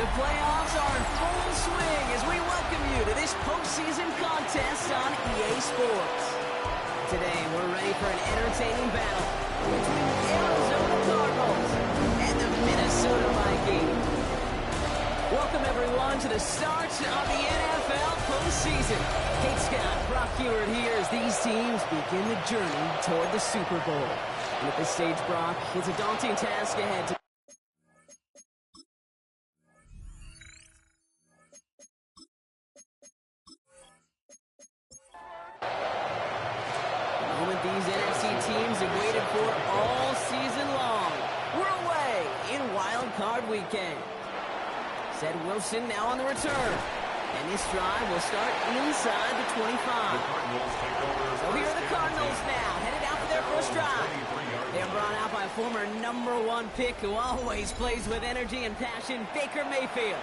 The playoffs are in full swing as we welcome you to this postseason contest on EA Sports. Today, we're ready for an entertaining battle between the Arizona Cardinals and the Minnesota Vikings. Welcome, everyone, to the start of the NFL postseason. Kate Scott, Brock Hewitt here as these teams begin the journey toward the Super Bowl. And at this stage, Brock, it's a daunting task ahead to these NFC teams have waited for all season long. We're away in Wild Card Weekend. Ced Wilson now on the return. And this drive will start inside the 25. So here are the Cardinals now, headed out for their first drive. They're brought out by a former #1 pick who always plays with energy and passion, Baker Mayfield.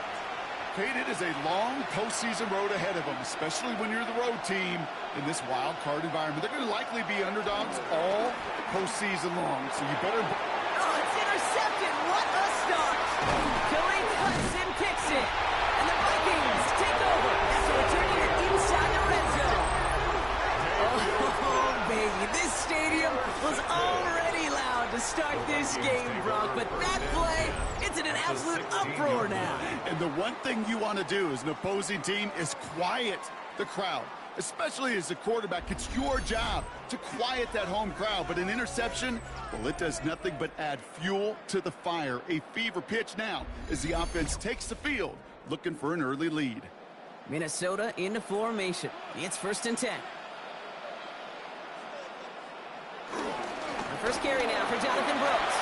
Kate, it is a long postseason road ahead of them, especially when you're the road team in this wild card environment. They're going to likely be underdogs all postseason long, so you better... Oh, it's intercepted. What a start. Kareem Hudson kicks it, and the Vikings take over after returning it inside the red zone. Oh, baby, this stadium was already loud to start this game, Brock, but that play, it's in an absolute uproar now. And the one thing you want to do as an opposing team is quiet the crowd, especially as a quarterback. It's your job to quiet that home crowd, but an interception, well, it does nothing but add fuel to the fire. A fever pitch now as the offense takes the field, looking for an early lead. Minnesota into formation. It's 1st and 10. The first carry now for Jonathan Brooks.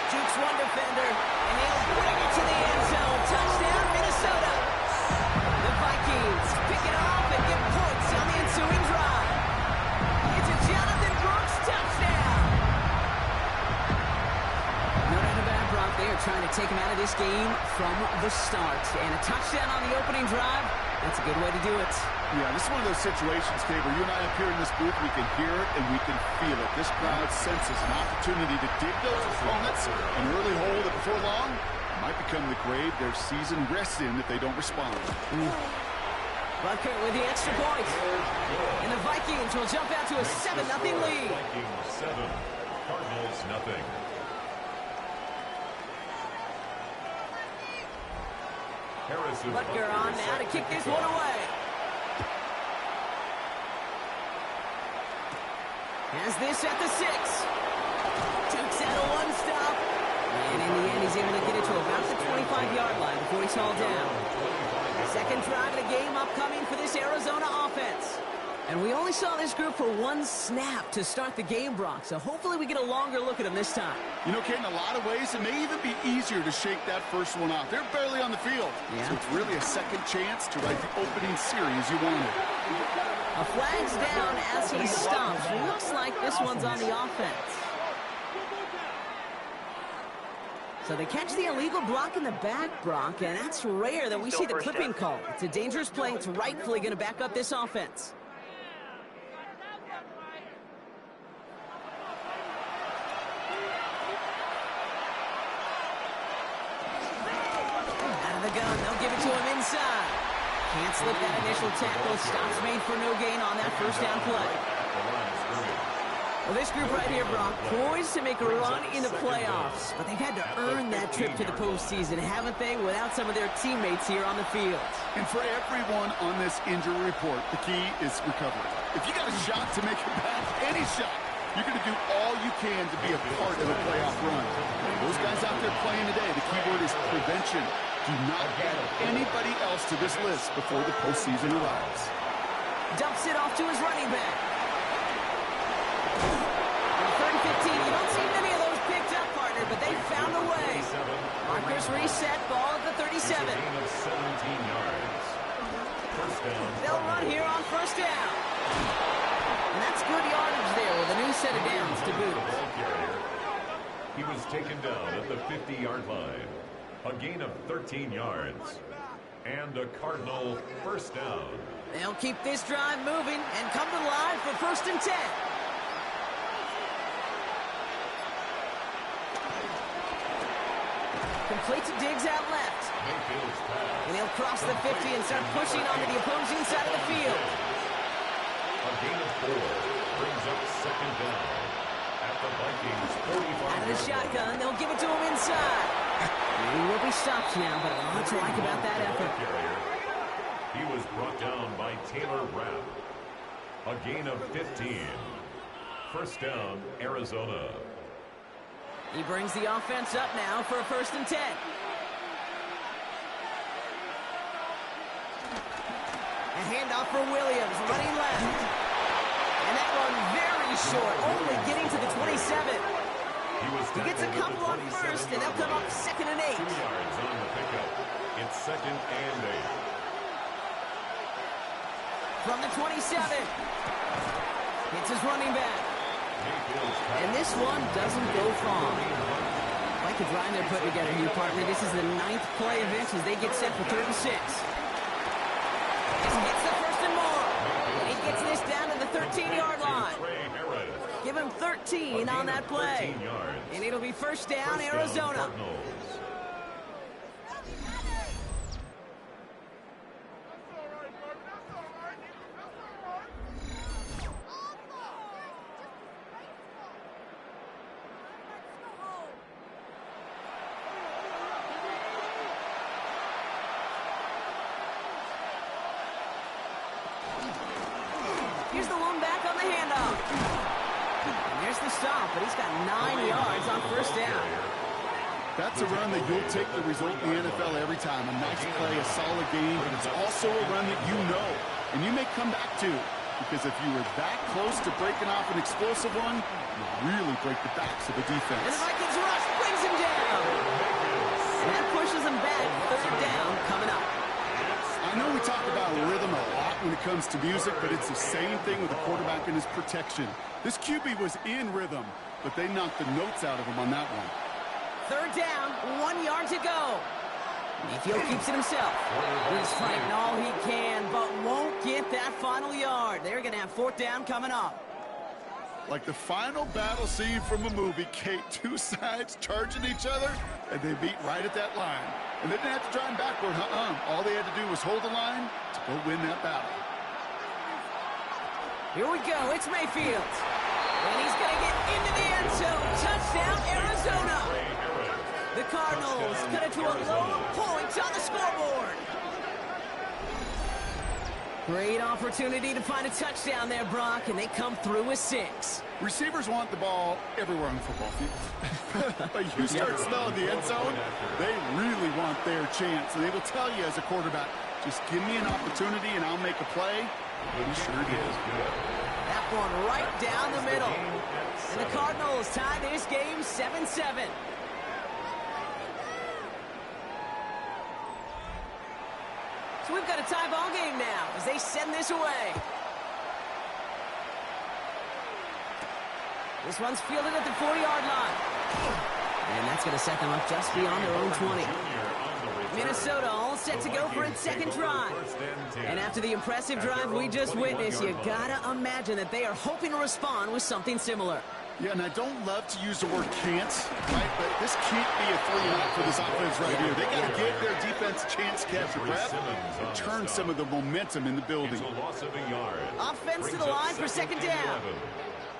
Jukes one defender, and he'll bring it to the end zone. Touchdown, Minnesota. The Vikings pick it off and get points on the ensuing drive. It's a Jonathan Brooks touchdown. No doubt about it, Brock. They are trying to take him out of this game from the start. And a touchdown on the opening drive, that's a good way to do it. Yeah, this is one of those situations, Kate, where you and I up here in this booth, we can hear it and we can feel it. This crowd senses an opportunity to dig those opponents an early hole that before long might become the grave their season rests in if they don't respond. Butker with the extra point. And the Vikings will jump out to a 7-0 lead. Vikings 7, Cardinals nothing. Butker on now to kick this one away. Has this at the 6. Takes out a one stop. And in the end, he's able to get it to about the 25-yard line before he's hauled down. Second drive of the game upcoming for this Arizona offense. And we only saw this group for one snap to start the game, Brock, so hopefully we get a longer look at them this time. You know, Kate, in a lot of ways, it may even be easier to shake that first one off. They're barely on the field, so it's really a second chance to write the opening series you wanted. A flag's down as he stomps. Looks like this one's on the offense. So they catch the illegal block in the back, Brock, and that's rare that we see the clipping call. It's a dangerous play. It's rightfully going to back up this offense. Out of the gun, they'll give it to him inside. Can't slip that initial tackle. Stops made for no gain on that first down play. Well, this group right here, Brock, poised to make a run in the playoffs. But they've had to earn that trip to the postseason, haven't they, without some of their teammates here on the field. And for everyone on this injury report, the key is recovery. If you got a shot to make it back, any shot, you're going to do all you can to be a part of a playoff run. Those guys out there playing today, the key word is prevention. Do not add anybody else to this list before the postseason arrives. Dumps it off to his running back. On 3rd and 15, you don't see many of those picked up, partner, but they found a way. Markers reset, ball at the 37. They'll run here on first down. And that's good yardage there with a new set of downs to boot. He was taken down at the 50-yard line. A gain of 13 yards. And a Cardinal first down. They'll keep this drive moving and come to the line for 1st and 10. Plates digs out left. Mayfield's pass. And he'll cross the 50 and start pushing onto the opposing side of the field. A gain of 4 brings up second down at the Vikings 45. Out of the shotgun, they'll give it to him inside. He will be stopped now, but a lot to like about that effort. He was brought down by Taylor Rapp. A gain of 15. First down, Arizona. He brings the offense up now for a 1st and 10. A handoff for Williams, running left. And that one very short, only getting to the 27. He gets a couple on first, and they'll come up 2nd and 8. 2 yards on the pickup. It's 2nd and 8. From the 27. It's his running back. And this one doesn't go far. Like the drive they're putting together here, partner. This is the 9th play of this as they get set for 3rd and 6. As he gets the 1st and more. And he gets this down to the 13-yard line. Give him 13 on that play. And it'll be 1st down, Arizona. Here's the one back on the handoff. And there's the stop, but he's got 9 yards on 1st down. That's a run that you'll take the result in the NFL every time. A nice play, a solid game, but it's also a run that you know, and you may come back to. Because if you were that close to breaking off an explosive one, you really break the backs of the defense. And the Vikings rush brings him down. And that pushes him back. 3rd down coming up. I know we talk about rhythm a lot when it comes to music, but it's the same thing with the quarterback and his protection. This QB was in rhythm, but they knocked the notes out of him on that one. 3rd down, 1 yard to go. Mayfield keeps it himself. He's fighting all he can, but won't get that final yard. They're going to have 4th down coming up. Like the final battle scene from a movie, Kate, 2 sides charging each other, and they meet right at that line. And they didn't have to drive backward, All they had to do was hold the line to go win that battle. Here we go. It's Mayfield. And he's going to get into the end zone. Touchdown, Arizona. The Cardinals cut it to a low point on the scoreboard. Great opportunity to find a touchdown there, Brock, and they come through with 6. Receivers want the ball everywhere on the football field. But you start smelling the end zone, they really want their chance. And they will tell you as a quarterback, just give me an opportunity and I'll make a play. But he sure did. That one right down the middle. And the Cardinals tie this game 7-7. So we've got a tie ball game now as they send this away. This one's fielded at the 40-yard line. And that's going to set them up just beyond their own 20. Minnesota all set to go for its 2nd drive. And after the impressive drive we just witnessed, you got to imagine that they are hoping to respond with something similar. Yeah, and I don't love to use the word can't, right? But this can't be a 3-and-out for this offense right here. They got to give their defense a chance to catch a breath and turn some of the momentum in the building. Offense to the line for 2nd down.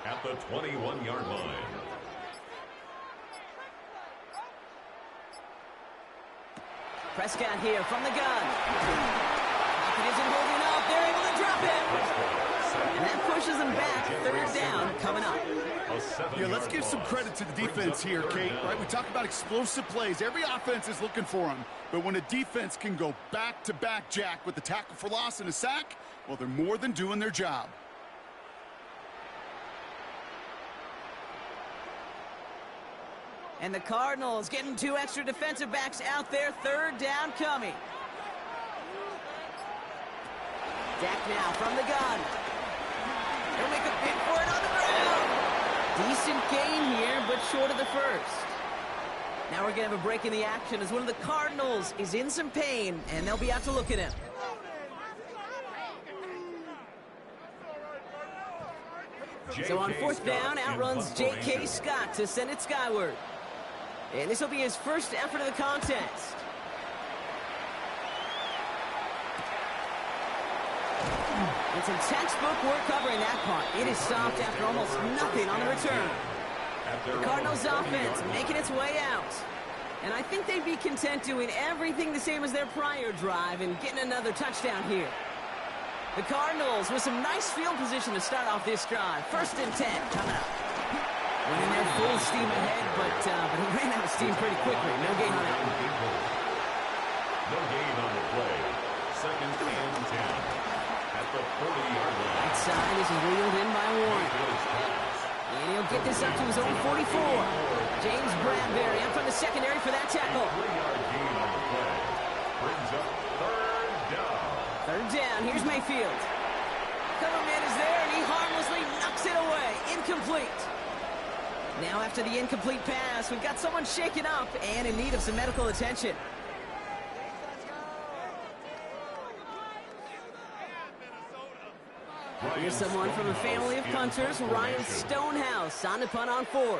At the 21-yard line. Prescott here from the gun. Pocket isn't holding up. They're able to drop it. And that pushes them back. 3rd down coming up. Yeah, let's give some credit to the defense here, Kate. Right, we talk about explosive plays. Every offense is looking for them. But when a defense can go back-to-back, Jack, with a tackle for loss and a sack, well, they're more than doing their job. And the Cardinals getting 2 extra defensive backs out there. 3rd down coming. Dak now from the gun. They'll make a bid for it on the ground. Decent gain here, but short of the 1st. Now we're going to have a break in the action as one of the Cardinals is in some pain, and they'll be out to look at him. So on 4th down, outruns J.K. Scott to send it skyward. And this will be his first effort of the contest. And some textbook work covering that part. It is stopped after almost nothing on the return. The Cardinals offense making its way out. And I think they'd be content doing everything the same as their prior drive and getting another touchdown here. The Cardinals with some nice field position to start off this drive. 1st and 10 coming up. Went in there full steam ahead, but he ran out of steam pretty quickly. No gain on that. No gain on the play. 2nd and 10. At the 40-yard line. Right side is wheeled in by Warren. And he'll get this up to his own 44. James Bradbury up from the secondary for that tackle. 3-yard gain on the play. Brings up 3rd down. 3rd down. Here's Mayfield. Cover man is there, and he harmlessly knocks it away. Incomplete. Now after the incomplete pass, we've got someone shaken up and in need of some medical attention. Here's someone from a family of punters, Ryan Stonehouse, on the punt on 4th.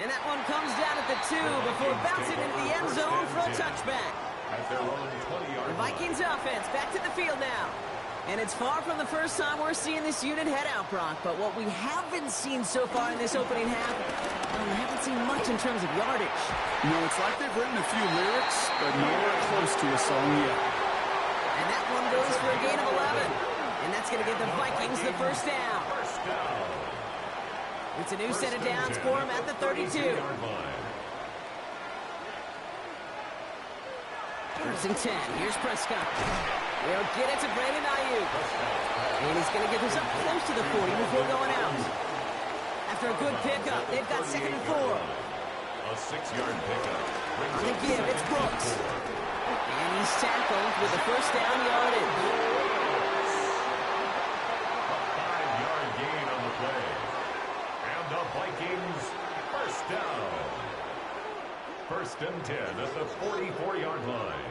And that one comes down at the 2 before bouncing into the end zone for a touchback. The Vikings offense back to the field now. And it's far from the first time we're seeing this unit head out, Brock. But what we haven't seen so far in this opening half, we haven't seen much in terms of yardage. You know, it's like they've written a few lyrics, but nowhere close to a song yet. And that one goes for a gain of 11. And that's going to give the Vikings the 1st down. It's a new set of downs for him at the 32. 1st and 10. Here's Prescott. They'll get it to Brandon Ayuk. And he's going to get this up close to the 40 before going out. After a good pickup, they've got 2nd and 4. A 6-yard pickup. On the give, it's Brooks. And he's tackled with the 1st down yardage. A 5-yard gain on the play. And the Vikings 1st down. 1st and 10 at the 44-yard line.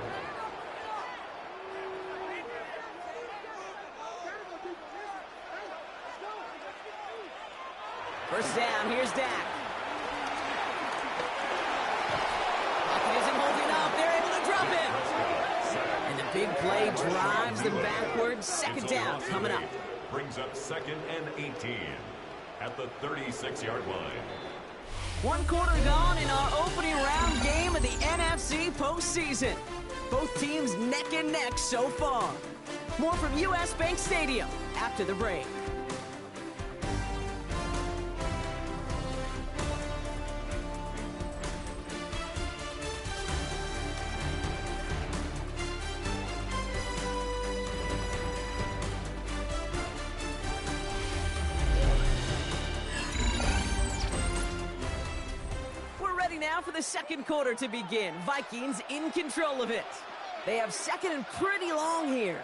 First down, here's Dak. Pocket isn't holding up. They're able to drop him. And the big play drives them backwards. 2nd down coming up. Brings up 2nd and 18 at the 36-yard line. 1 quarter gone in our opening round game of the NFC postseason. Both teams neck and neck so far. More from U.S. Bank Stadium after the break. Now for the 2nd quarter to begin. Vikings in control of it. They have 2nd and pretty long here.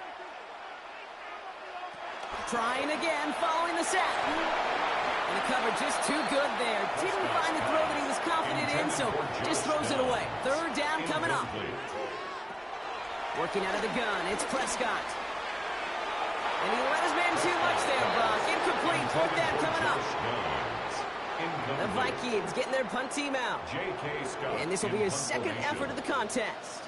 Trying again, following the set. And the cover just too good there. Didn't find the throw that he was confident in, so just throws it away. 3rd down coming up. Working out of the gun, it's Prescott. And he let his man too much there, Brock. Incomplete, 4th down coming up. The Vikings getting their punt team out. And this will be his 2nd effort of the contest.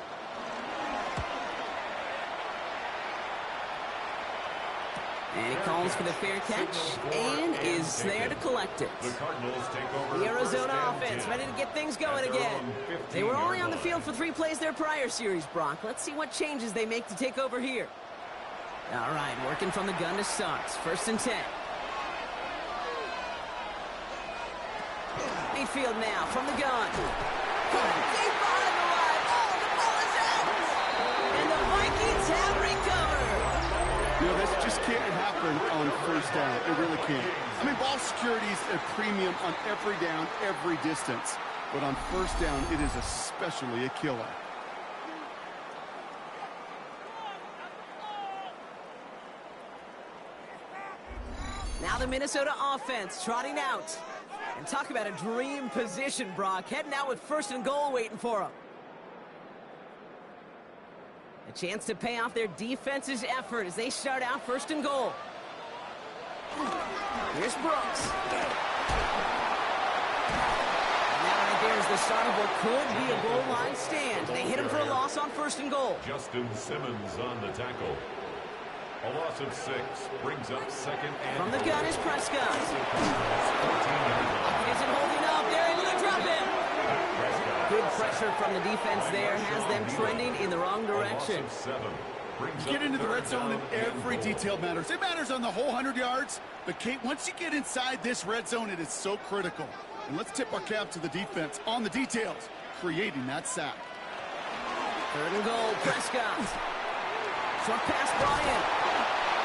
And he calls for the fair catch and is there to collect it. The Arizona offense ready to get things going again. They were only on the field for 3 plays their prior series, Brock. Let's see what changes they make to take over here. All right, working from the gun to start. 1st and 10. Mayfield now from the gun. Going deep behind the line. Oh, the ball is out. And the Vikings have recovered. You know, this just can't happen on 1st down. It really can't. I mean, ball security is a premium on every down, every distance. But on 1st down, it is especially a killer. Now the Minnesota offense trotting out. And talk about a dream position, Brock. Heading out with 1st and goal waiting for him. A chance to pay off their defense's effort as they start out 1st and goal. Here's Brooks. And that right there is the start of what could be a goal line stand. They hit him for a loss on 1st and goal. Justin Simmons on the tackle. A loss of 6 brings up 2nd and... From the gun is Prescott. Isn't holding up. They're able to drop him. Good pressure from the defense there has them trending in the wrong direction. You get into the red zone and every detail matters. It matters on the whole 100 yards. But, Kate, once you get inside this red zone, it is so critical. And let's tip our cap to the defense on the details, creating that sack. 3rd and goal, Prescott. Short pass brought in.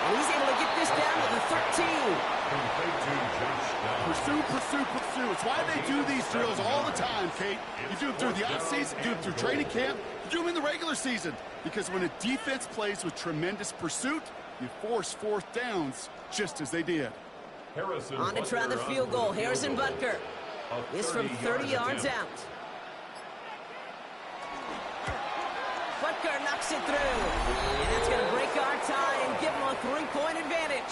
And he's able to get this down to the 13. Pursue, pursue, pursue. It's why they do these drills all the time, Kate. You do them through the offseason, you do them through training camp, you do them in the regular season. Because when a defense plays with tremendous pursuit, you force 4th downs just as they did. On to try the field goal. Harrison Butker is from 30 yards out. Butker knocks it through. And that's going to break our tie and give them a 3-point advantage.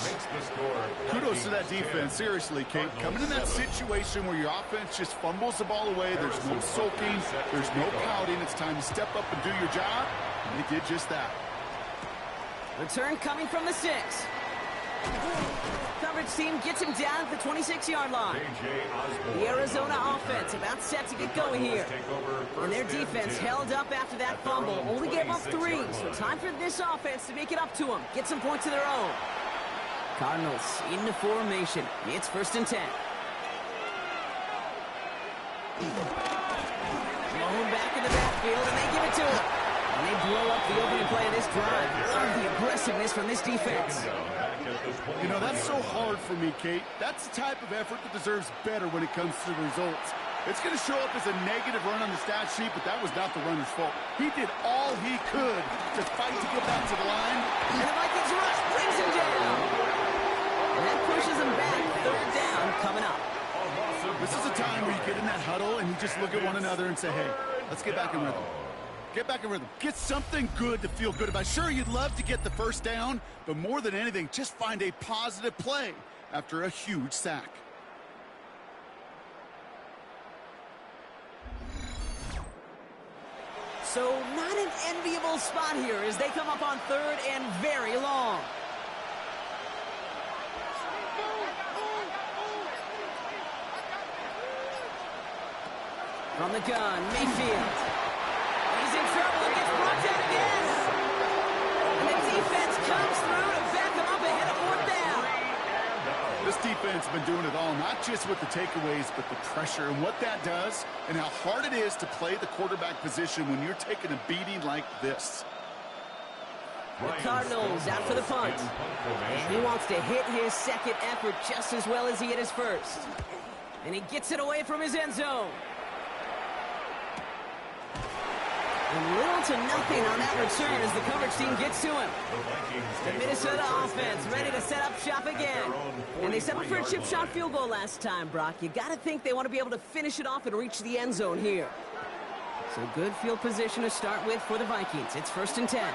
Kudos to that defense. Seriously, Kate. Coming in that situation where your offense just fumbles the ball away, there's no sulking, there's no pouting. It's time to step up and do your job. And they did just that. Return coming from the 6. Coverage team gets him down at the 26-yard line. The Arizona offense about set to get going here. And their defense held up after that fumble. Only gave up 3, so time for this offense to make it up to them. Get some points of their own. Cardinals into formation. It's 1st and 10. Thrown back in the backfield, and they give it to him. And they blow up the opening play of this drive. Love the aggressiveness from this defense. You know, that's so hard for me, Kate. That's the type of effort that deserves better when it comes to the results. It's going to show up as a negative run on the stat sheet, but that was not the runner's fault. He did all he could to fight to get back to the line. And the Vikings rush brings him down. And that pushes him back. 3rd down coming up. This is a time where you get in that huddle and you just look at one another and say, hey, let's get back in rhythm. Get back in rhythm. Get something good to feel good about. Sure, you'd love to get the 1st down, but more than anything, just find a positive play after a huge sack. So not an enviable spot here as they come up on 3rd and very long. From the gun, Mayfield. He's in trouble and gets brought down again. And the defense comes through to back him up ahead of 4th down. This defense has been doing it all, not just with the takeaways, but the pressure and what that does and how hard it is to play the quarterback position when you're taking a beating like this. The Cardinals out for the punt. And he wants to hit his 2nd effort just as well as he hit his 1st. And he gets it away from his end zone. And little to nothing on that return as the coverage team gets to him. The Minnesota offense ready to set up shop again. And they settled for a chip shot field goal last time, Brock. You got to think they want to be able to finish it off and reach the end zone here. So good field position to start with for the Vikings. It's 1st and 10.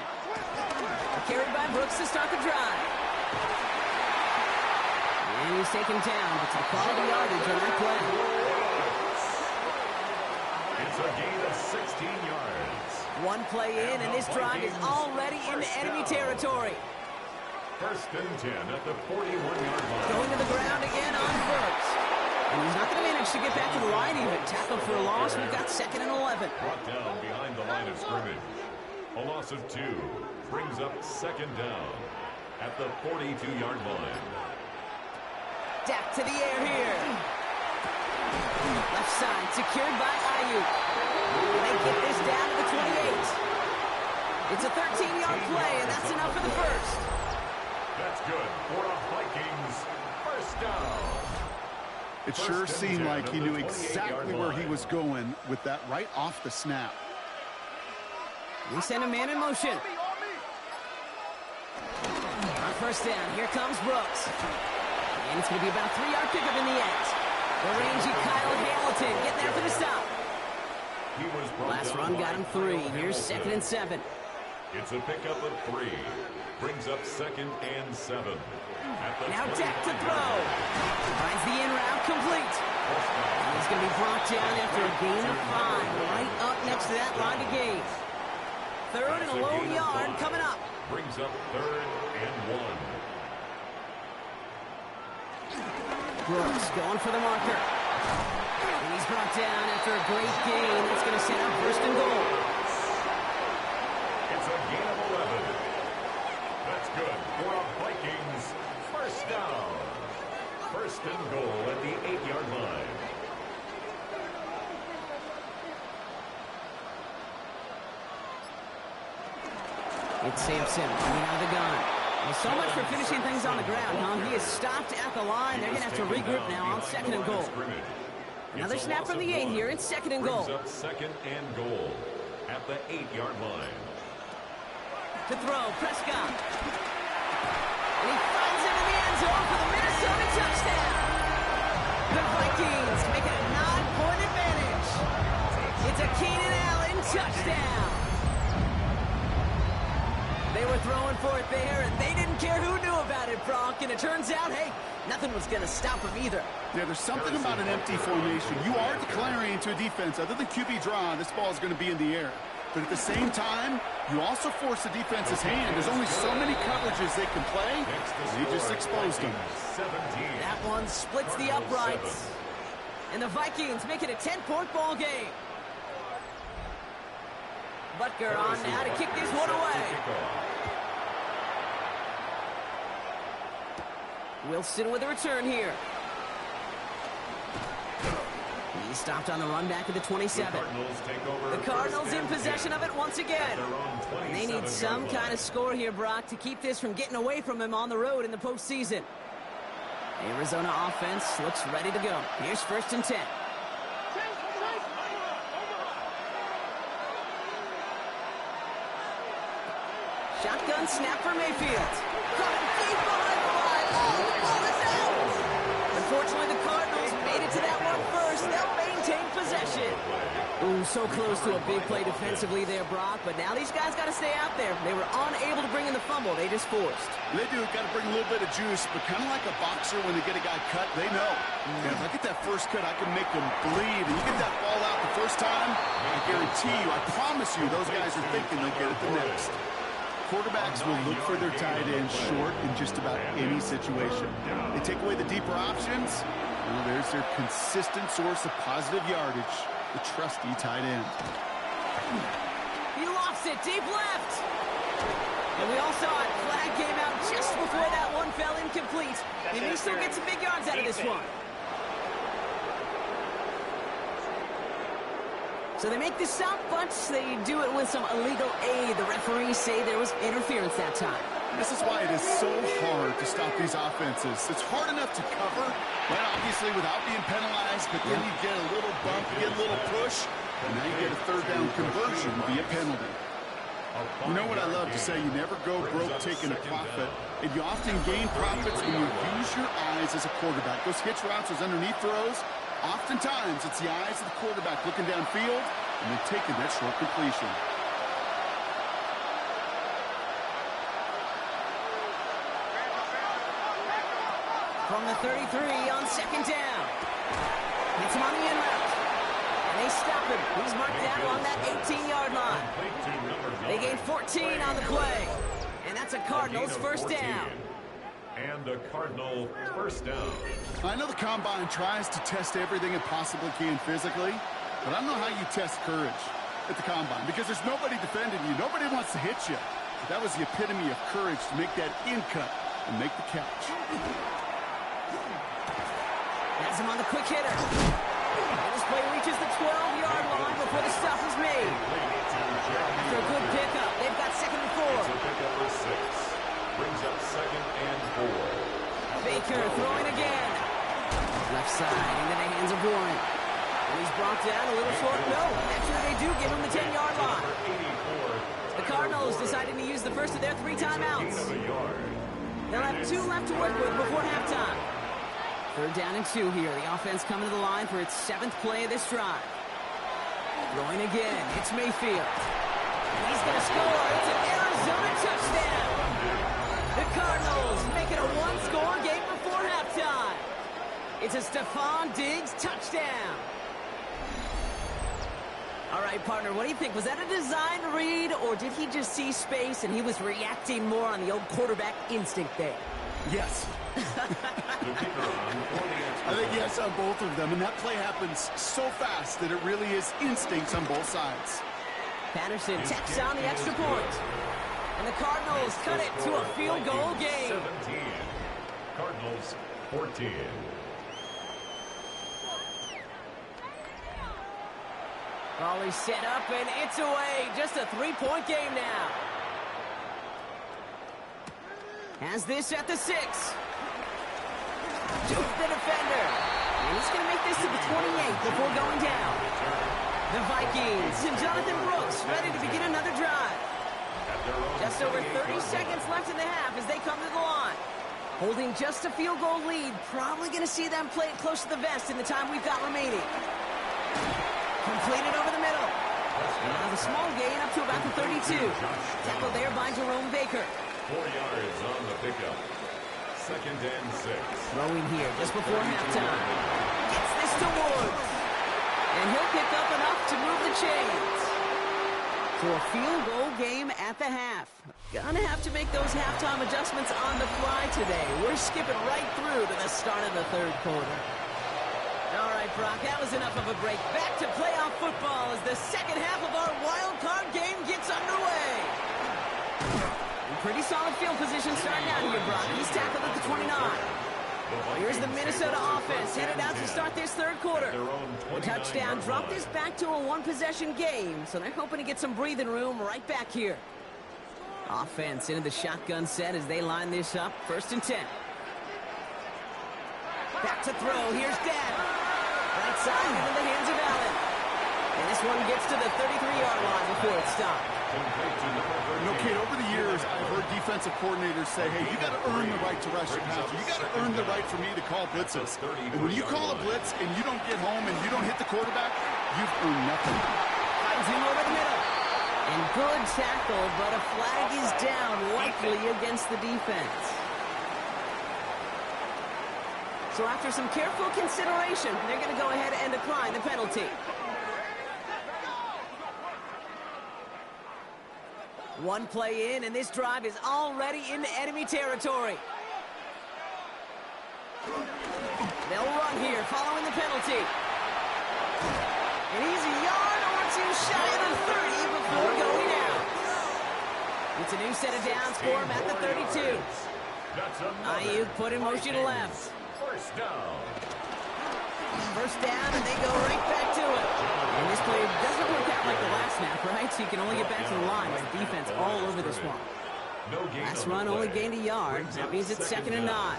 Carried by Brooks to start the drive. And he's taken down, but some quality yardage on that play. It's a gain of 16 yards. One play in, and this drive is already into enemy territory. 1st and 10 at the 41-yard line. Going to the ground again on Brooks. And he's not going to manage to get back to the line even. Tackled for a loss. We've got 2nd and 11. Brought down behind the line of scrimmage. A loss of 2 brings up 2nd down at the 42-yard line. Dak to the air here. Left side secured by Ayuk. They get this down to the 28. It's a 13-yard play, and that's enough for the 1st. That's good for a Vikings 1st down. It sure seemed like he knew exactly where he was going with that right off the snap. We send a man in motion. On 1st down, here comes Brooks. And it's going to be about a 3-yard pickup in the end. The rangy Kyle Hamilton getting there for the stop. Last run got him 3. Here's 2nd and 7. It's a pickup of 3. Brings up 2nd and 7. Now Dak to throw. Finds the in route complete. He's going to be brought down after a gain of 5. Right up next to that line of gain. 3rd and a lone yard coming up. Brings up 3rd and 1. Brooks going for the marker. And he's brought down after a great gain. That's going to set up 1st and goal. It's a gain of 11. That's good for a Vikings 1st down. 1st and goal at the 8-yard line. It's Sampson coming out of the gun. Well, so much for finishing things on the ground, huh? He is stopped at the line. They're going to have to regroup now on 2nd and goal. Another snap from the 8 here. It's 2nd and goal. Brings up 2nd and goal at the 8-yard line. To throw, Prescott. And he finds it in the end zone for the Minnesota touchdown. The Vikings make it a 9-point advantage. It's a Keenan Allen touchdown. They were throwing for it there, and they didn't care who knew about it, Brock. And it turns out, hey, nothing was going to stop them either. Yeah, there's something about an empty formation. You are declaring to a defense, other than QB draw, this ball is going to be in the air. But at the same time, you also force the defense's hand. There's only so many coverages they can play, and they just exposed them. 17. That one splits the uprights. And the Vikings make it a 10-point ball game. Butker on now to kick this one away. Wilson with a return here. He's stopped on the run back at the 27. The Cardinals in possession of it once again. And they need some kind of score here, Brock, to keep this from getting away from him on the road in the postseason. Arizona offense looks ready to go. Here's 1st and 10. Shotgun snap for Mayfield. Caught him deep behind the line. Oh, the ball is out. Unfortunately, the Cardinals made it to that one first. They'll maintain possession. Ooh, so close to a big play defensively there, Brock. But now these guys got to stay out there. They were unable to bring in the fumble. They just forced. They do. Got to bring a little bit of juice, but kind of like a boxer when they get a guy cut, they know. If I get that first cut, I can make them bleed. And you get that ball out the first time, I guarantee you, I promise you, those guys are thinking they'll get it the next. Quarterbacks will look for their tight end short in just about any situation. They take away the deeper options. Well, there's their consistent source of positive yardage, the trusty tight end. He lofts it deep left. And we all saw it. Flag came out just before that one fell incomplete. He may still get some big yards out of this one. So they make the stop, but they do it with some illegal aid. The referees say there was interference that time. This is why it is so hard to stop these offenses. It's hard enough to cover, but obviously without being penalized, but then you get a little bump, you get a little push, and now you get a 3rd down conversion via penalty. You know what I love to say, you never go broke taking a profit, and you often gain profits when you use your eyes as a quarterback. Those hitch routes, those underneath throws, oftentimes it's the eyes of the quarterback looking downfield and then taking that short completion. From the 33 on 2nd down. Hits him on the in route. And they stop him. He's marked down along that 18-yard line. They gain 14 on the play. And that's a Cardinals 1st down. And a Cardinal 1st down. I know the Combine tries to test everything it possibly can physically, but I don't know how you test courage at the Combine because there's nobody defending you. Nobody wants to hit you. But that was the epitome of courage to make that in cut and make the catch. Has him on the quick hitter. And this play reaches the 12-yard line before the stop is made. After a good pickup, they've got 2nd and 4. It's a pickup of 6. Brings up 2nd and 4. Baker throwing again. Left side into the hands of Warren. And he's brought down a little short. No, actually they do give him the 10-yard line. The Cardinals deciding to use the first of their 3 timeouts. They'll have 2 left to work with before halftime. 3rd down and 2 here. The offense coming to the line for its 7th play of this drive. Throwing again. It's Mayfield. He's going to score. It's an error. Diggs, touchdown. All right, partner, what do you think? Was that a design read, or did he just see space and he was reacting more on the old quarterback instinct there? Yes. I think yes on both of them, and that play happens so fast that it really is instincts on both sides. Patterson tacks on the extra point. And the Cardinals cut it to a field goal game. 17. Cardinals 14. Raleigh set up, and it's away. Just a three-point game now. Has this at the 6. Jukes the defender. And he's going to make this to the 28 before going down. The Vikings and Jonathan Brooks ready to begin another drive. Just over 30 seconds left in the half as they come to the line. Holding just a field goal lead. Probably going to see them play it close to the vest in the time we've got remaining. Completed over the middle. Now the small gain up to about the 32. Tackled there by Jerome Baker. 4 yards on the pickup. 2nd and 6. Throwing here just before halftime. Gets this to Woods. And he'll pick up enough to move the chains. So a field goal game at the half. Gonna have to make those halftime adjustments on the fly today. We're skipping right through to the start of the third quarter. All right, Brock, that was enough of a break. Back to playoff football as the second half of our wild card game gets underway. Pretty solid field position starting out here, Brock. He's tackled at the 29. Here's the Minnesota offense headed out to start this third quarter. The touchdown dropped this back to a one-possession game, so they're hoping to get some breathing room right back here. Offense into the shotgun set as they line this up. 1st and 10. Back to throw. Here's Dad. Right side into the hands of Allen. And this one gets to the 33-yard line before it's stopped. You know, Kate, over the years, I've heard defensive coordinators say, hey, you got to earn the right to rush your passer. You got to earn the right for me to call blitzes. And when you call a blitz and you don't get home and you don't hit the quarterback, you've earned nothing. Finds him over the middle. And good tackle, but a flag is down, likely against the defense. So after some careful consideration, they're going to go ahead and decline the penalty. One play in, and this drive is already into enemy territory. They'll run here, following the penalty. And he's a yard or two shy of the 30 before going out. It's a new set of downs for him at the 32. Ayuk put in motion left. First down. First down, and they go right back to it. And this play doesn't work out like the last snap, right? So you can only get back to the line with the defense all over this one. Last run only gained a yard. That means it's 2nd and 9.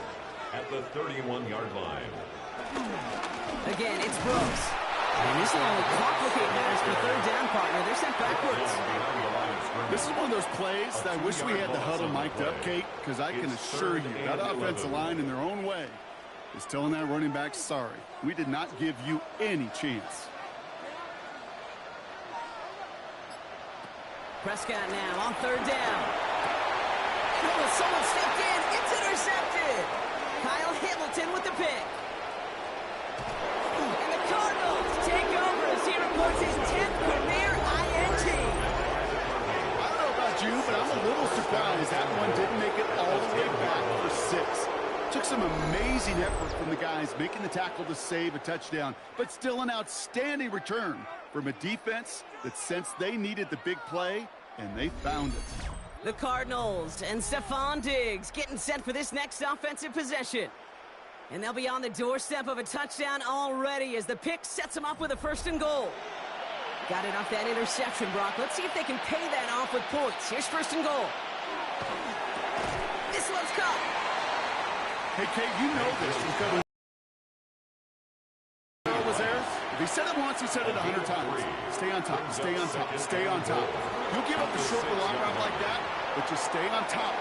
At the 31-yard line. Again, it's Brooks. And this will only complicate matters for third down, partner. They're sent backwards. This is one of those plays that I wish we had the huddle mic'd up, Kate, because I can assure you that offensive line in their own way is telling that running back, sorry, we did not give you any chance. Prescott now on 3rd down. Oh, someone stepped in. It's intercepted. Kyle Hamilton with the pick. And the Cardinals take over as he reports his 10th career INT. I don't know about you, but I'm a little surprised that one didn't make it all the way back for 6. Took some amazing effort from the guys making the tackle to save a touchdown, but still an outstanding return from a defense that sensed they needed the big play, and they found it. The Cardinals and Stephon Diggs getting set for this next offensive possession. And they'll be on the doorstep of a touchdown already as the pick sets them up with a 1st and goal. Got it off that interception, Brock. Let's see if they can pay that off with points. Here's 1st and goal. This one's caught. Hey, Kate, you know this from covering. Was there? If he said it once, he said it 100 times. Stay on top, stay on top, stay on top. You'll give up the short long route like that, but just stay on top.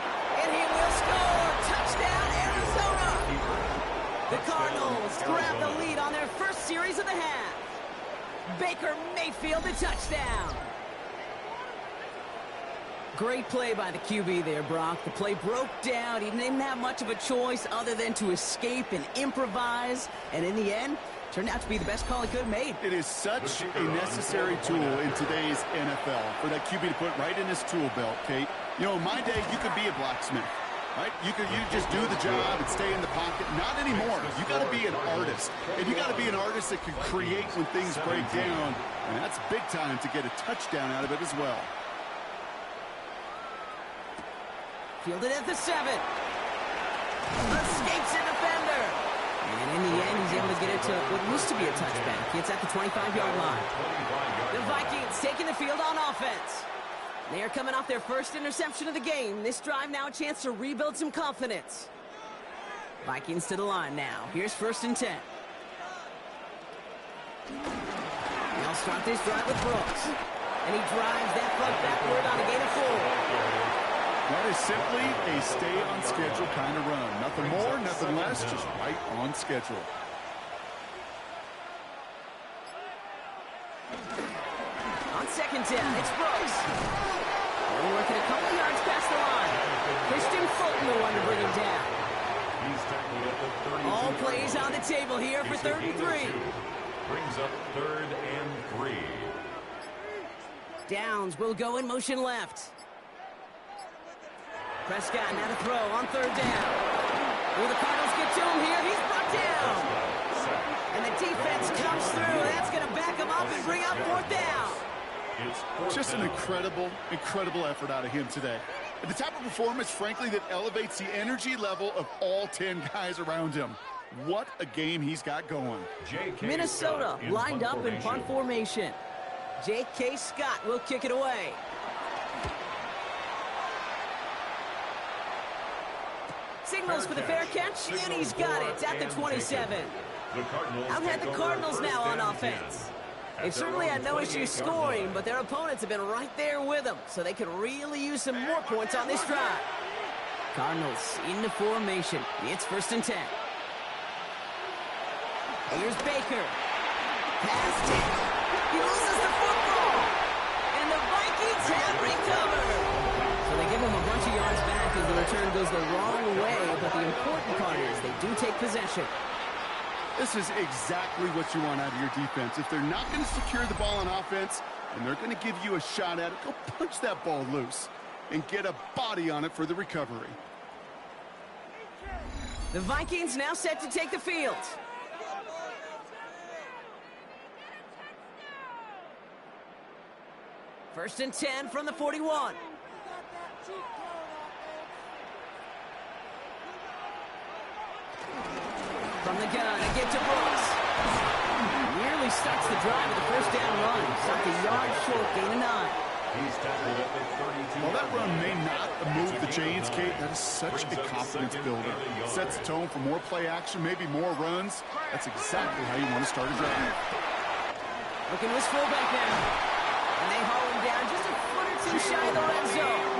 And he will score. Touchdown, Arizona. The Cardinals grab the lead on their first series of the half. Baker Mayfield the touchdown. Great play by the QB there, Brock. The play broke down. He didn't have much of a choice other than to escape and improvise. And in the end, Turned out to be the best call he could have made. It is such a necessary tool in today's NFL for that QB to put right in his tool belt, Kate. You know, in my day, you could be a blacksmith, right? You just do the job and stay in the pocket. Not anymore. You got to be an artist. And you got to be an artist that can create when things break down. And that's big time to get a touchdown out of it as well. Fielded at the 7. Escapes a defender. And in the end, he's able to get it to what used to be a touchback. It's at the 25-yard line. The Vikings taking the field on offense. They are coming off their first interception of the game. This drive now a chance to rebuild some confidence. Vikings to the line now. Here's 1st and 10. They'll start this drive with Brooks. And he drives that puck backward on a gain of 4. That is simply a stay-on-schedule kind of run. Nothing more, nothing less, just right on schedule. On 2nd down, it's Brooks. We're working a couple yards past the line. Christian Fulton, the one to bring him down. All plays on the table here for 3rd and 3. Brings up 3rd and 3. Downs will go in motion left. Prescott now to throw on 3rd down. Will the Cardinals get to him here? He's brought down. And the defense comes through. That's going to back him up and bring up 4th down. Just an incredible effort out of him today. The type of performance, frankly, that elevates the energy level of all 10 guys around him. What a game he's got going. Minnesota lined up in punt formation. J.K. Scott will kick it away. Signals for the fair catch, and he's got it at the 27. Out had the Cardinals now on offense. They've certainly had no issue scoring, but their opponents have been right there with them, so they could really use some more points on this drive. Cardinals into formation. It's 1st and 10. Here's Baker. Passed it. He loses the football. And the Vikings have recovered. So they give him a bunch of yards back as the return goes the wrong way, but the important part is they do take possession. This is exactly what you want out of your defense. If they're not going to secure the ball on offense, and they're going to give you a shot at it, go punch that ball loose and get a body on it for the recovery. The Vikings now set to take the field. First and 10 from the 41. From the gun, a get to Brooks. Nearly starts the drive with a 1st down run. Stopped a yard short, gain of 9. He's tackled at the 32. While that run may not move the chains, Kate, that is such a confidence builder. Sets the tone for more play action, maybe more runs. That's exactly how you want to start a drive. Looking to his fullback now. And they haul him down just a foot or 2 shy of the red zone.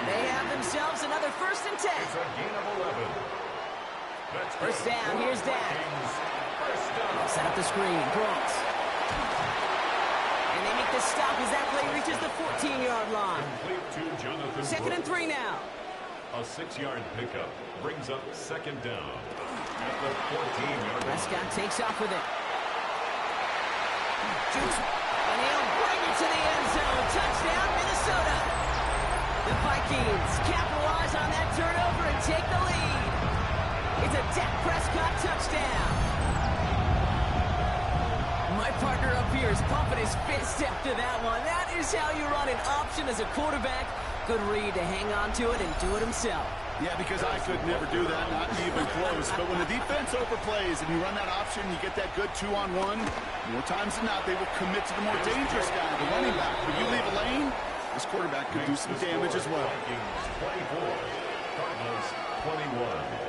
They have themselves another 1st and 10. It's a gain of 11. First down, here's Dak. Set up the screen, Brooks. And they make the stop as that play reaches the 14-yard line. 2nd and 3 now. A 6-yard pickup brings up 2nd down at the 14-yard line. Prescott takes off with it. Shoots, and he'll bring it to the end zone. Touchdown, Minnesota. The Vikings capitalize on that turnover and take the lead. It's a Dak Prescott touchdown. My partner up here is pumping his fist after that one. That is how you run an option as a quarterback. Good read to hang on to it and do it himself. Yeah, because I could never do that, not even close. But when the defense overplays and you run that option, you get that good 2-on-1, more times than not, they will commit to the more dangerous guy, the running back. When you leave a lane, this quarterback could do some damage as well. 24, Cardinals 21.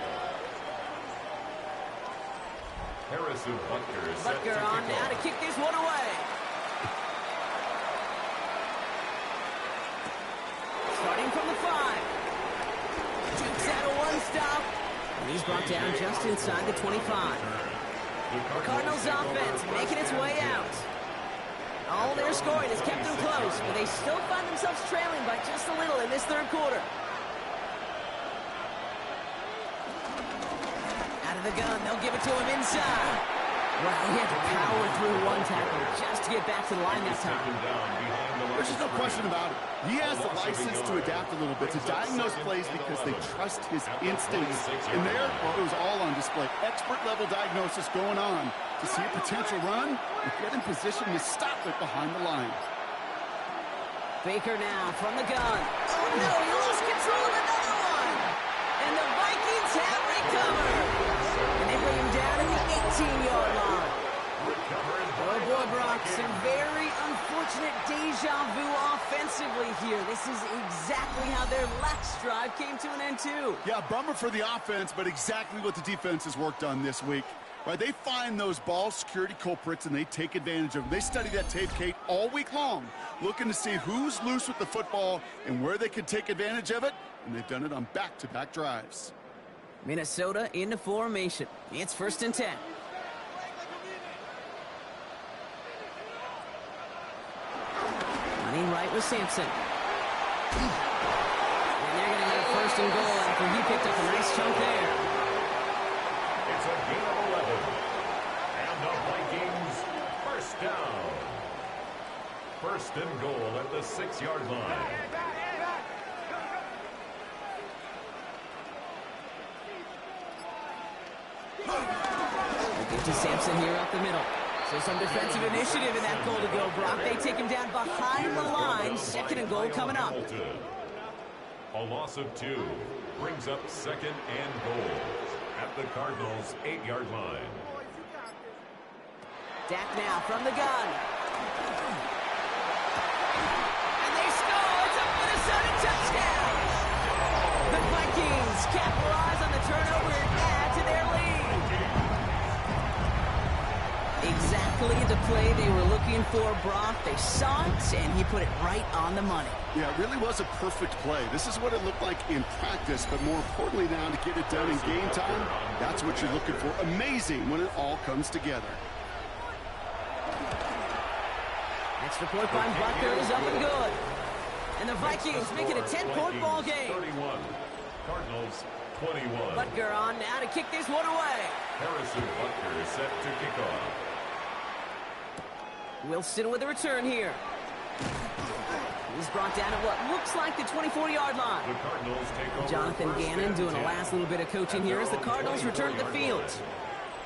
Harrison Butker on now to kick this one away. Starting from the 5. Jukes out a 1-stop. And he's brought down just inside the 25. The Cardinals offense making its way out. All their scoring has kept them close, but they still find themselves trailing by just a little in this 3rd quarter. Out of the gun, they'll give it to him inside. Well, he had to power through one tackle just to get back to the line that time. There's just no question about it. He has the license to adapt a little bit, to diagnose plays because they trust his instincts. And there, well, it was all on display. Expert-level diagnosis going on to see a potential run and get in position to stop it behind the line. Baker now from the gun. Oh, no, he lost control of another one. And the Vikings have recovered. And they bring him down at the 18-yard line. Oh, boy, Brock, some very unfortunate deja vu offensively here. This is exactly how their last drive came to an end, too. Yeah, bummer for the offense, but exactly what the defense has worked on this week. Right, they find those ball security culprits, and they take advantage of them. They study that tape, Kate, all week long, looking to see who's loose with the football and where they can take advantage of it, and they've done it on back-to-back drives. Minnesota into formation. It's 1st and 10. Running right with Sampson. And they're going to have 1st and goal after he picked up a nice chunk there. It's a gain of 11. And the Vikings, 1st down. 1st and goal at the 6-yard line. We'll get to Sampson here up the middle. So some defensive initiative in that goal to go, Brock. They take him down behind the line. 2nd and goal coming up. A loss of 2 brings up 2nd and goal at the Cardinals' 8-yard line. Dak now from the gun. And they score. It's a Minnesota touchdown. The Vikings capitalize on the turnover and add to their lead. Exactly the play they were looking for, Brock. They saw it, and he put it right on the money. Yeah, it really was a perfect play. This is what it looked like in practice, but more importantly now to get it done in game time, that's what you're looking for. Amazing when it all comes together. Extra point by Butker is up and good. And the Vikings make it a 10-point ball game. 31, Cardinals 21. Butker on now to kick this one away. Harrison Butker is set to kick off. Wilson with a return here. He's brought down at what looks like the 24-yard line. The Cardinals take over. Jonathan Gannon doing a 10. last little bit of coaching here as the Cardinals return to the field.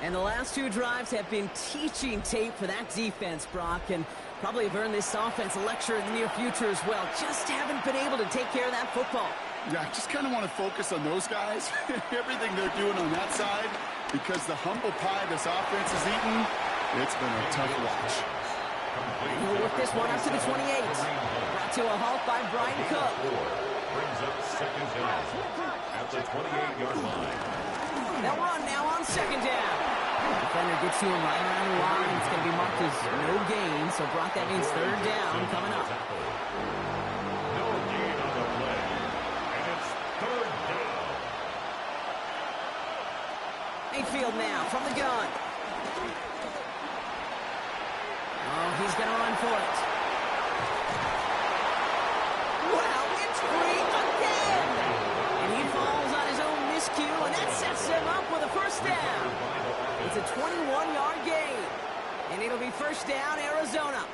And the last 2 drives have been teaching tape for that defense, Brock, and probably have earned this offense a lecture in the near future as well. Just haven't been able to take care of that football. Yeah, I just kind of want to focus on those guys, everything they're doing on that side, because the humble pie this offense has eaten, it's been a tough watch. And he'll work this one up to the 28. Brought to a halt by Brian Cook. Brings up 2nd down at the 28-yard line. They'll run now on 2nd down. Defender gets to him right around the line. It's going to be marked as no gain. So, Brock, that means 3rd down coming up. No gain on the play. And it's 3rd down. Mayfield now from the gun. Oh, he's going to run for it. Wow, it's free again. And he falls on his own miscue, and that sets him up with a 1st down. It's a 21-yard gain, and it'll be 1st down, Arizona.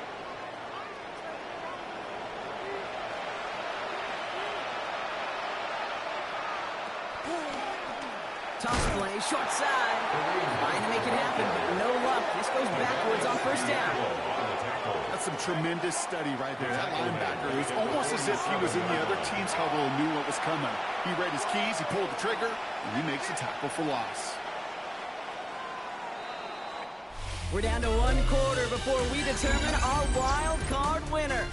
Toss play, short side. Trying to make it happen, but no luck. This goes backwards on 1st down. That's some tremendous study right there. That linebacker, it was almost as if he was in the other team's huddle and knew what was coming. He read his keys, he pulled the trigger, and he makes a tackle for loss. We're down to 1 quarter before we determine our wild card winner.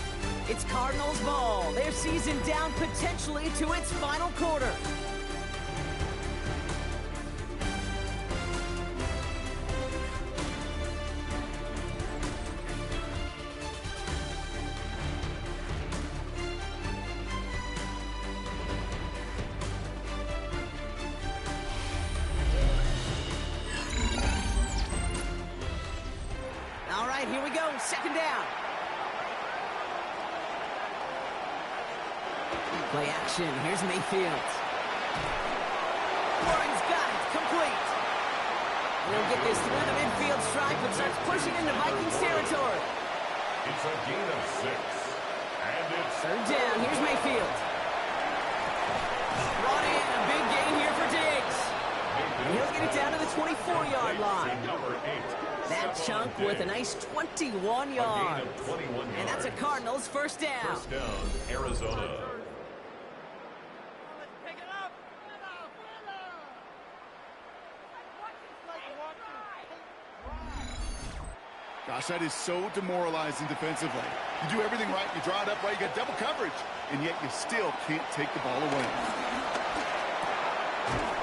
It's Cardinals ball. Their season down potentially to its final quarter. All right, here we go. 2nd down. Play action. Here's Mayfield. Warren's got it. Complete. He'll get this through the midfield stripe and starts pushing into Vikings territory. It's a gain of 6. And it's Third down. Here's Mayfield. Brought in a big gain here for Diggs. And he'll get it down to the 24-yard line. number 8. That chunk with a nice 21 yards. Gain of 21 yards. And that's a Cardinals first down. First down, Arizona. Gosh, that is so demoralizing defensively. You do everything right, you draw it up right, you get double coverage, and yet you still can't take the ball away.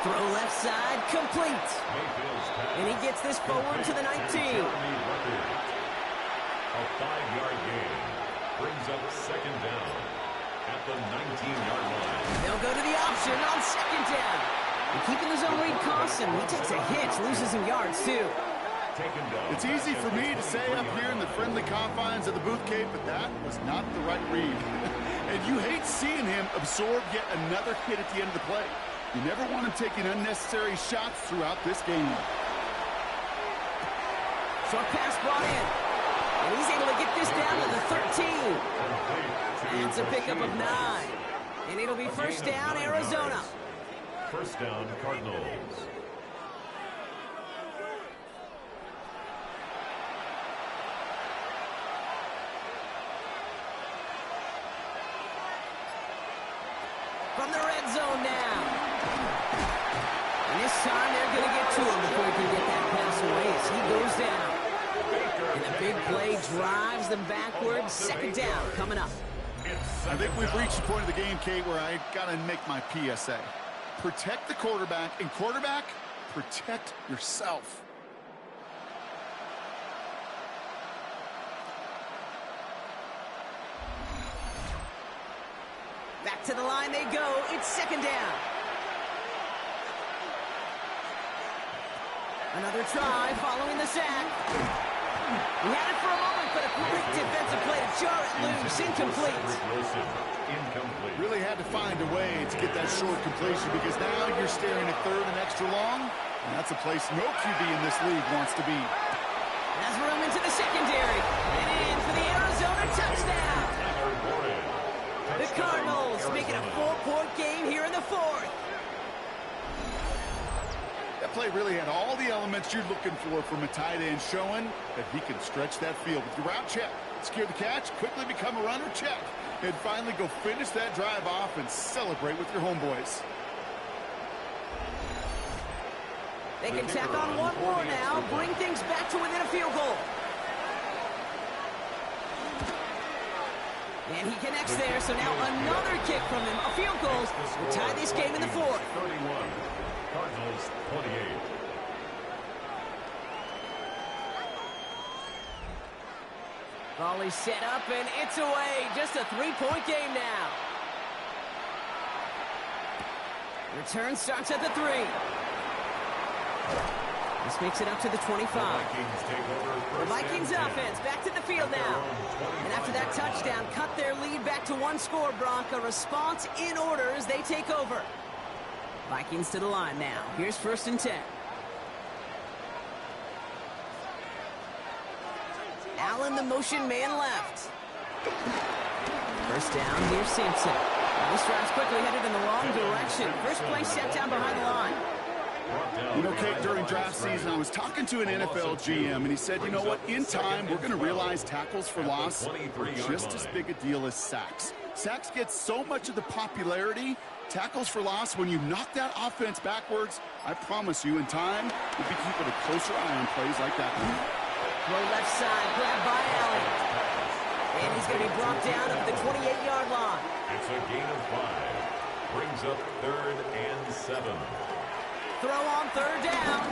Throw left side, complete. Mayfield's pass. And he gets this forward to the 19. A 5-yard gain brings up second down at the 19-yard line. They'll go to the option on second down. And keeping the zone read costs him. He takes a hit, loses some yards too. Taken down. It's easy for me to say up here in the friendly confines of the booth cave, but that was not the right read. And you hate seeing him absorb yet another hit at the end of the play. You never want him taking unnecessary shots throughout this game. Short pass brought in. And he's able to get this down to the 13. And it's a pickup of 9. And it'll be first down, Arizona. First down, Cardinals. From the red zone now. And this time they're going to get to him before he can get that pass away as he goes down. And the big play drives them backwards. Second down coming up. I think we've reached the point of the game, Kate, where I got to make my PSA. Protect the quarterback, and quarterback, protect yourself. Back to the line they go. It's second down. Another try following the sack. He had it for a moment, but a quick defensive play to jar it loose. Incomplete. Incomplete. Really had to find a way to get that short completion because now you're staring at third and extra long, and that's a place no QB in this league wants to be. Has room into the secondary. And in for the Arizona touchdown. The Cardinals making a 4-point game here in the fourth. That play really had all the elements you're looking for from a tight end, showing that he can stretch that field with your route check, secure the catch, quickly become a runner check, and finally go finish that drive off and celebrate with your homeboys. They can tack on one more now, bring things back to within a field goal. And he connects there, so now another kick from him. A field goal will tie this game in the fourth. 31. Cardinals 28. Volley set up, and it's away. Just a 3-point game now. Return starts at the 3. This makes it up to the 25. The Vikings offense back to the field now. And after that touchdown, cut their lead back to 1 score, Brock. A response in order as they take over. Vikings to the line now. Here's 1st and 10. Allen, the motion man left. First down, here's Simpson. This drive's quickly headed in the wrong direction. First play set down behind the line. You know, Kate, during draft season, I was talking to an NFL GM, and he said, you know what, in time, we're going to realize tackles for loss are just as big a deal as sacks. Sacks get so much of the popularity. Tackles for loss, when you knock that offense backwards, I promise you, in time, we'll be keeping a closer eye on plays like that one. Throw left side, grabbed by Allen. And he's going to be brought down at the 28-yard line. It's a gain of 5. Brings up 3rd and 7. Throw on 3rd down.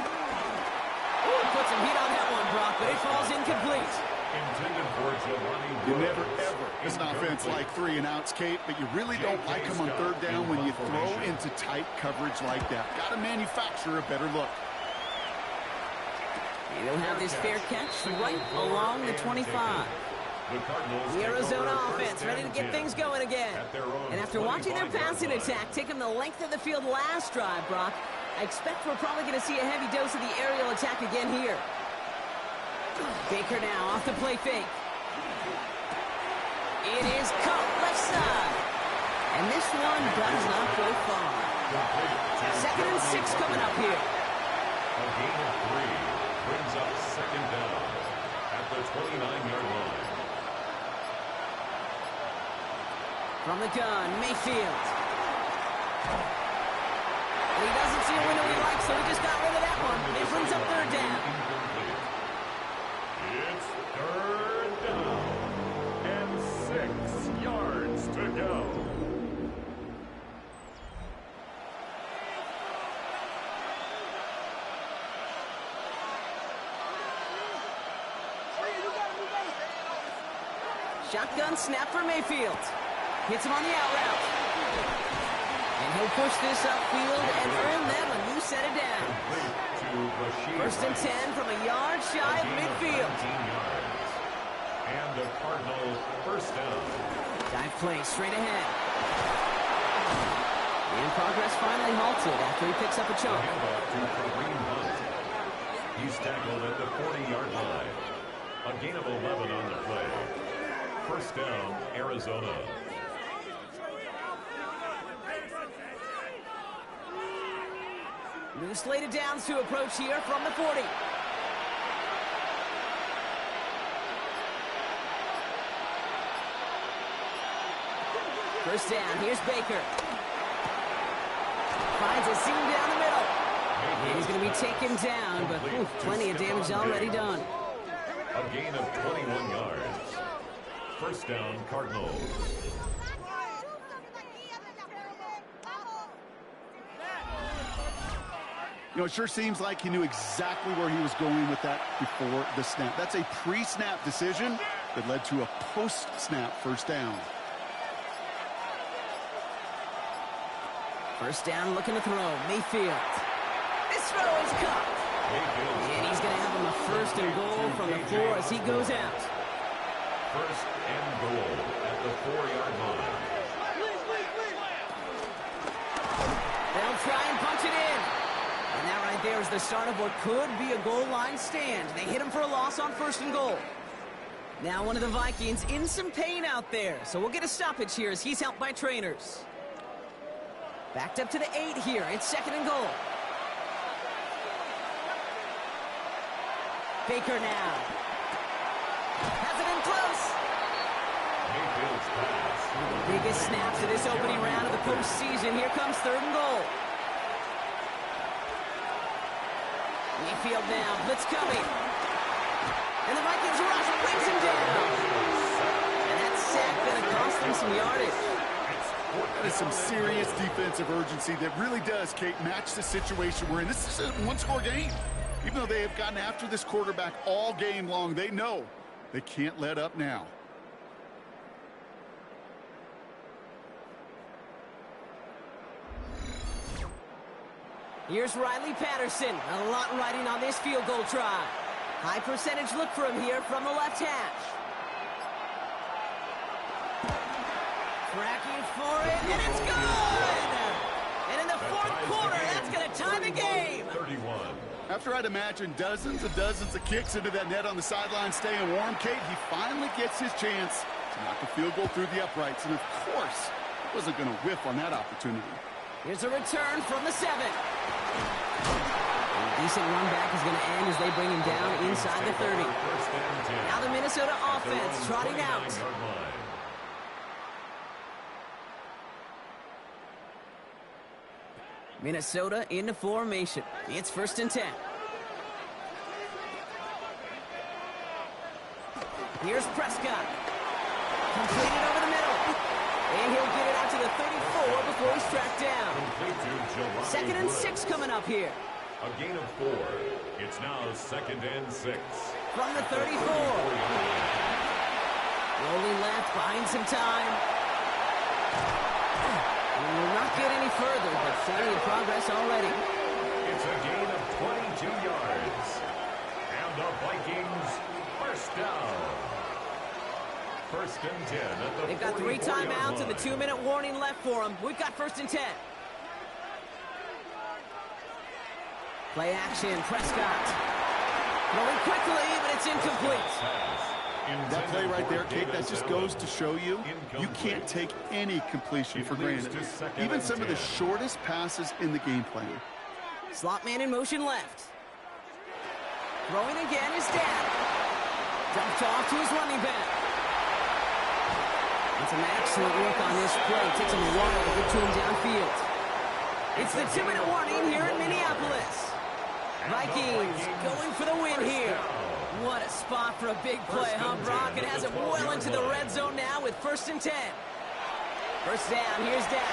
Ooh, put some heat on that one, Brock, but it falls incomplete. Intended for Giovanni. You never, ever, as an offense like 3 and outs, Kate, but you really don't like them on 3rd down when you throw into tight coverage like that. Got to manufacture a better look. And he'll have this fair catch right along the 25. The Arizona offense ready to get things going again. And after watching their passing attack take them the length of the field last drive, Brock, I expect we're probably going to see a heavy dose of the aerial attack again here. Baker now off the play fake. It is caught left side. And this one does not go far. 2nd and 6 coming up here. A gain of 3 brings up 2nd down at the 29-yard line. From the gun, Mayfield. And he doesn't see a window he likes, so he just got rid of that one. It brings up 3rd down. It's 3rd down and 6 yards to go. Shotgun snap for Mayfield. Hits him on the out route. And he'll push this upfield and earn them a new set of downs. 1st and 10 from a yard shy of midfield. And a Cardinal 1st down. Dive play straight ahead. And progress finally halted after he picks up a chunk. He's tackled at the 40-yard line. A gain of 11 on the play. 1st down, Arizona. New slated downs to approach here from the 40. First down, here's Baker. Finds a seam down the middle. And he's going to be taken down, but plenty of damage already done. A gain of 21 yards. 1st down, Cardinals. You know, it sure seems like he knew exactly where he was going with that before the snap. That's a pre-snap decision that led to a post-snap 1st down. 1st down, looking to throw. Mayfield. This throw is caught. And he's going to have him a 1st and goal from the 4 as he goes out. 1st and goal at the 4-yard line. They'll try and punch it in. And that right there is the start of what could be a goal line stand. They hit him for a loss on 1st and goal. Now one of the Vikings in some pain out there. So we'll get a stoppage here as he's helped by trainers. Backed up to the 8 here. It's 2nd and goal. Baker now. Has it in close. Mayfield's pass. Biggest snaps of this opening round of the postseason. Here comes 3rd and goal. Mayfield now. Blitz coming. And the Vikings rush. Brings him down. And that sack going to cost them some yardage. That is some serious defensive urgency that really does, Kate, match the situation we're in. This is a one-score game. Even though they have gotten after this quarterback all game long, they know they can't let up now. Here's Riley Patterson. A lot riding on this field goal try. High percentage look for him here from the left hash. Tracking for it, and it's good! And in the 4th quarter, that's going to tie the game. 31. After I'd imagine dozens of kicks into that net on the sideline staying warm, Kate, he finally gets his chance to knock a field goal through the uprights. And of course, he wasn't going to whiff on that opportunity. Here's a return from the 7. A decent run back is going to end as they bring him down inside the 30. Now the Minnesota offense trotting out. Minnesota into formation. It's 1st and 10. Here's Prescott. Completed over the middle. And he'll get it out to the 34 before he's tracked down. 2nd and 6 coming up here. A gain of 4. It's now 2nd and 6. From the 34. Rolling left, buying some time. Will not get any further, but plenty of progress already. It's a gain of 22 yards. And the Vikings 1st down. 1st and 10 at the They've got 3 timeouts and the 2-minute warning left for them. We've got 1st and 10. Play action, Prescott. Throwing quickly, but it's incomplete. That play right there, Kate, that just goes to show you, you can't take any completion for granted. Even some of the shortest passes in the game plan. Slot man in motion left. Throwing again is down. Dumped off to his running back. And some excellent work on this play. Takes him a while to get to him downfield. It's the 2-minute warning here in Minneapolis. Vikings going for the win here. What a spot for a big play, huh, Brock? It has it well into the red zone now with 1st and 10. First down, here's Dak.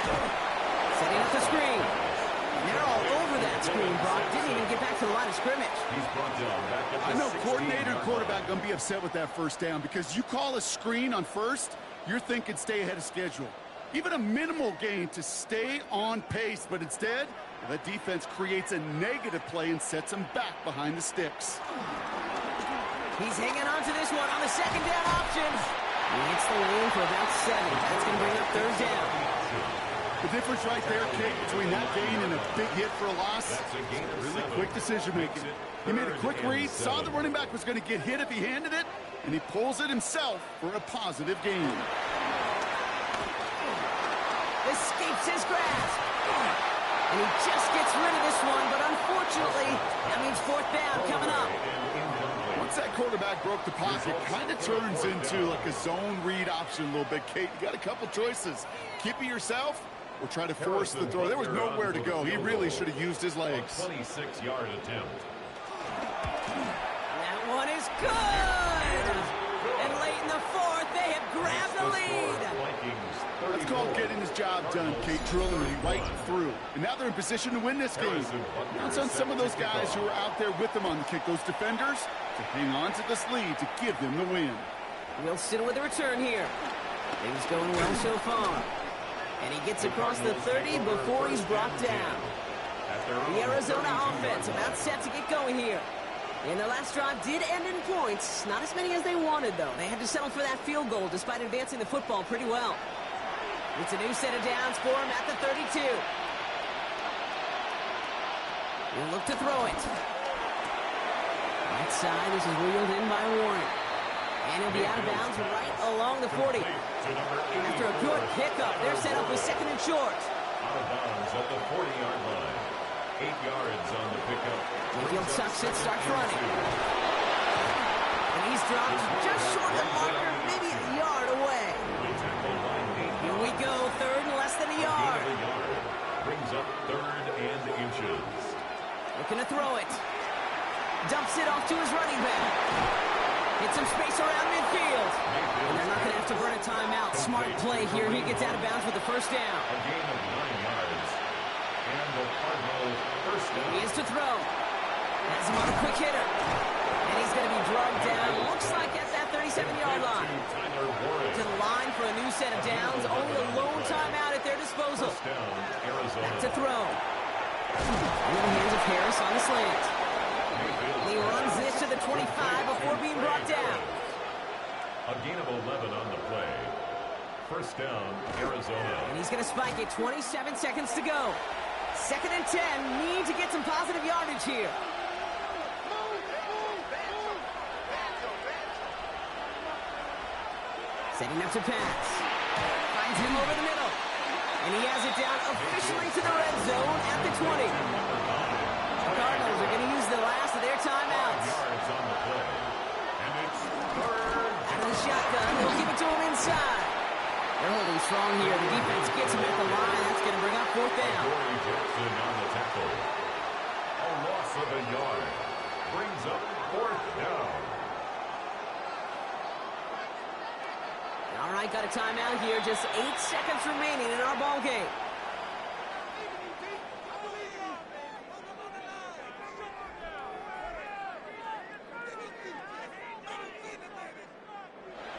Setting up the screen. And they're all over that screen, Brock. Didn't even get back to the line of scrimmage. I know coordinator and quarterback going to be upset with that first down because you call a screen on first, you're thinking stay ahead of schedule. Even a minimal gain to stay on pace, but instead, the defense creates a negative play and sets them back behind the sticks. He's hanging on to this one on the 2nd down option. He hits the lane for about 7. That's going to bring up 3rd down. The difference right there, Kate, between that gain and a big hit for a loss, really quick decision-making. He made a quick read, saw the running back was going to get hit if he handed it, and he pulls it himself for a positive gain. Escapes his grasp. And he just gets rid of this one, but unfortunately, that means 4th down coming up. Once that quarterback broke the pocket, kind of turns into like a zone read option a little bit, Kate. You got a couple choices. Keep it yourself or try to force the throw. There was nowhere to go. He really should have used his legs. 26-yard attempt. That one is good. And late in the 4th, they have grabbed the lead. That's called getting his job done, Kate, drilling him right through. And now they're in position to win this game. Now it's on some of those guys who are out there with them on the kick, those defenders, to hang on to this lead to give them the win. Wilson with the return here. Things going well so far. And he gets across the 30 before he's brought down. The Arizona offense about set to get going here. And their last drive did end in points. Not as many as they wanted, though. They had to settle for that field goal despite advancing the football pretty well. It's a new set of downs for him at the 32. He'll look to throw it. Right side, this is wheeled in by Warren. And he'll be out of bounds right along the 40. After a good pickup, they're set up with 2nd and short. Out of bounds at the 40-yard line. 8 yards on the pickup. Mayfield sucks it, starts running. And he's dropped just short of the marker, maybe a yard away. Here we go, 3rd and less than a yard. Brings up 3rd and inches. Looking to throw it. Dumps it off to his running back. Hits some space around midfield. And they're not going to have to burn a timeout. Smart play here. He gets out of bounds with the 1st down. A gain of 9 yards. And the Cardinals 1st down. He is to throw. Has him on a quick hitter. And he's going to be drugged down. Looks like at that 37-yard line. To the line for a new set of downs. Only a lone timeout at their disposal. Back to throw. In the hands of Harris on the slant. He runs this to the 25 before being brought down. A gain of 11 on the play. 1st down, Arizona. And he's going to spike it. 27 seconds to go. 2nd and 10. Need to get some positive yardage here. Setting up to pass. Finds him over the middle. And he has it down officially to the red zone at the 20. The Cardinals are going to use the last of their timeouts. Yards on the play. And it's 3rd. Out of the shotgun, they'll give it to him inside. They're holding strong here. The defense gets him at the line. That's going to bring up 4th down. Corey Jackson on the tackle. A loss of a yard. Brings up 4th down. All right, got a timeout here. Just 8 seconds remaining in our ball game.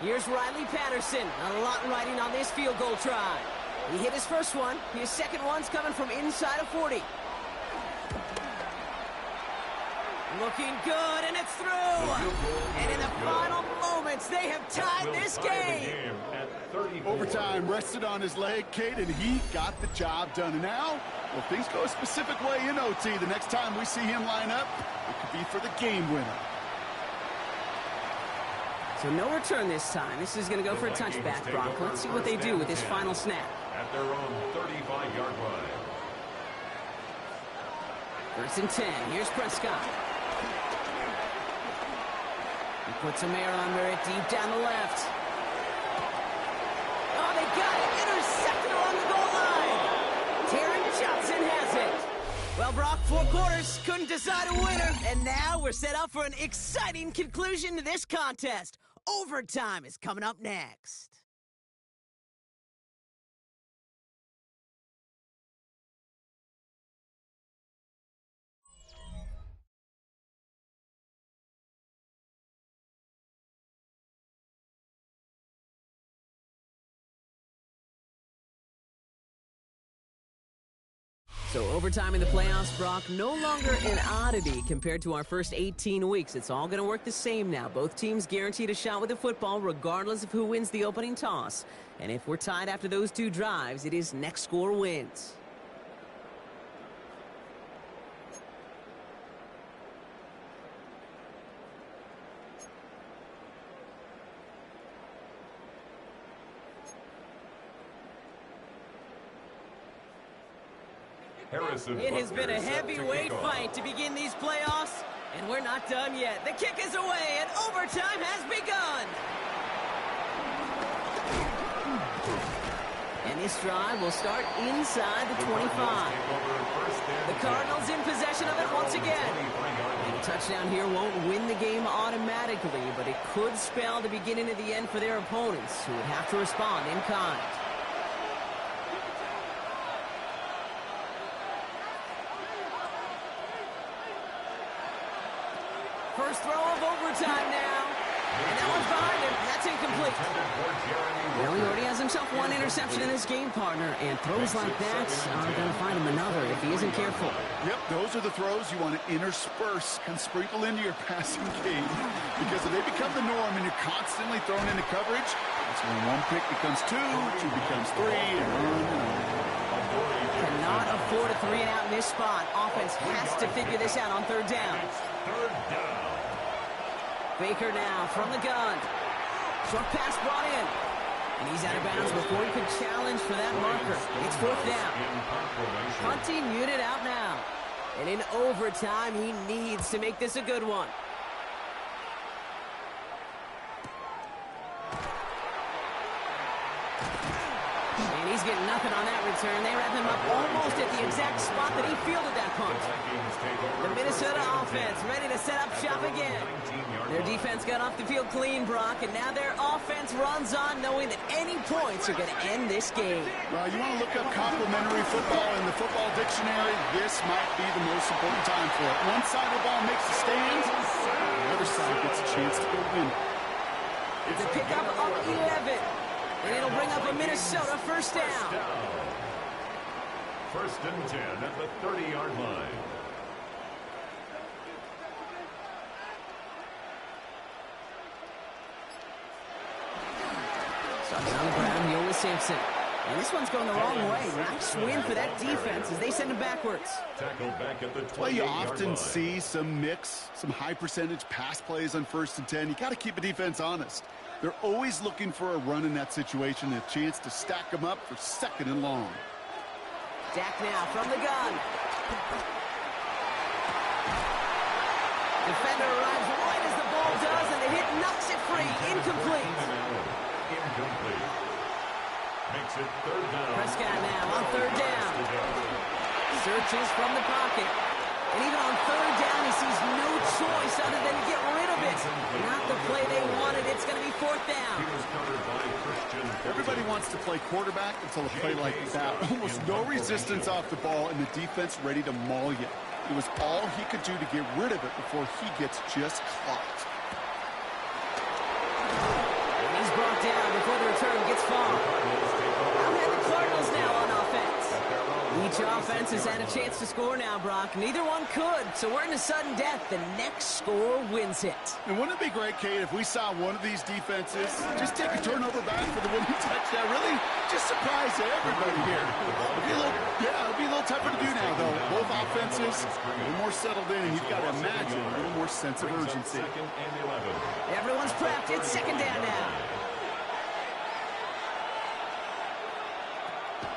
Here's Riley Patterson. A lot riding on this field goal try. He hit his first one. His second one's coming from inside of 40. Looking good, and it's through. And in the final moments, they have tied this game. Overtime rested on his leg, Kate, and he got the job done. And now, well, things go a specific way in OT. The next time we see him line up, it could be for the game winner. So no return this time. This is going to go for a touchback, Brock. Let's see what they do with this final snap. At their own 35-yard line. 1st and 10. Here's Prescott. He puts some air under it deep down the left. Oh, they got it. Intercepted along the goal line. Taron Johnson has it. Well, Brock, 4 quarters couldn't decide a winner. And now we're set up for an exciting conclusion to this contest. Overtime is coming up next. So overtime in the playoffs, Brock, no longer an oddity compared to our first 18 weeks. It's all going to work the same now. Both teams guaranteed a shot with the football regardless of who wins the opening toss. And if we're tied after those 2 drives, it is next score wins. It has been a heavyweight fight to begin these playoffs, and we're not done yet. The kick is away, and overtime has begun. And this drive will start inside the 25. The Cardinals in possession of it once again. And a touchdown here won't win the game automatically, but it could spell the beginning of the end for their opponents, who would have to respond in kind. First throw of overtime now. And that one's behind him. That's incomplete. Well, he already has himself 1 interception in this game, partner. And throws like that are going to find him another if he isn't careful. Yep, those are the throws you want to intersperse and sprinkle into your passing game. Because if they become the norm and you're constantly thrown into coverage, that's when 1 pick becomes 2, 2 becomes 3, and on. Cannot afford a 3 and out in this spot. Offense has to figure this out on 3rd down. Third down. Baker now from the gun. Short pass brought in. And he's out of bounds before he could challenge for that marker. It's 4th down. Hunting unit out now. And in overtime, he needs to make this a good one. And he's getting nothing on that return. They wrap him up almost at the exact spot that he fielded that punt. The Minnesota offense ready to set up shop again. Their defense got off the field clean, Brock, and now their offense runs on knowing that any points are going to end this game. Well, you want to look up complementary football in the football dictionary, this might be the most important time for it. One side of the ball makes a stand, the other side gets a chance to go win. It's a pickup of 11. And it'll bring up a Minnesota 1st down. 1st and 10 at the 30-yard line. Starts on the ground, Yola Simpson. And this one's going the wrong way. Nice win for that defense as they send him backwards. Tackled back at the 28-yard line. Well, you often see some mix, some high-percentage pass plays on 1st and 10. You got to keep a defense honest. They're always looking for a run in that situation, a chance to stack them up for 2nd and long. Dak now from the gun. Defender arrives right as the ball does, and the hit knocks it free. Incomplete. Incomplete. Makes it 3rd down. Prescott now on 3rd down. Searches from the pocket. And even on 3rd down, he sees no choice other than to get rid of it. Not the play they wanted. It's going to be 4th down. Everybody wants to play quarterback until a play like that. Almost no resistance off the ball and the defense ready to maul you. It was all he could do to get rid of it before he gets just clocked. And he's brought down before the return gets far. I'll have the Cardinals now on offense. Each offense has had a chance to score now, Brock. Neither one could, so we're in a sudden death. The next score wins it. And wouldn't it be great, Kate, if we saw one of these defenses just take a turnover back for the winning touchdown? Really just surprise everybody here. It'll be a little tougher to do now, though. Both offenses a little more settled in, and you've got to imagine a little more sense of urgency. Everyone's prepped. It's second down now.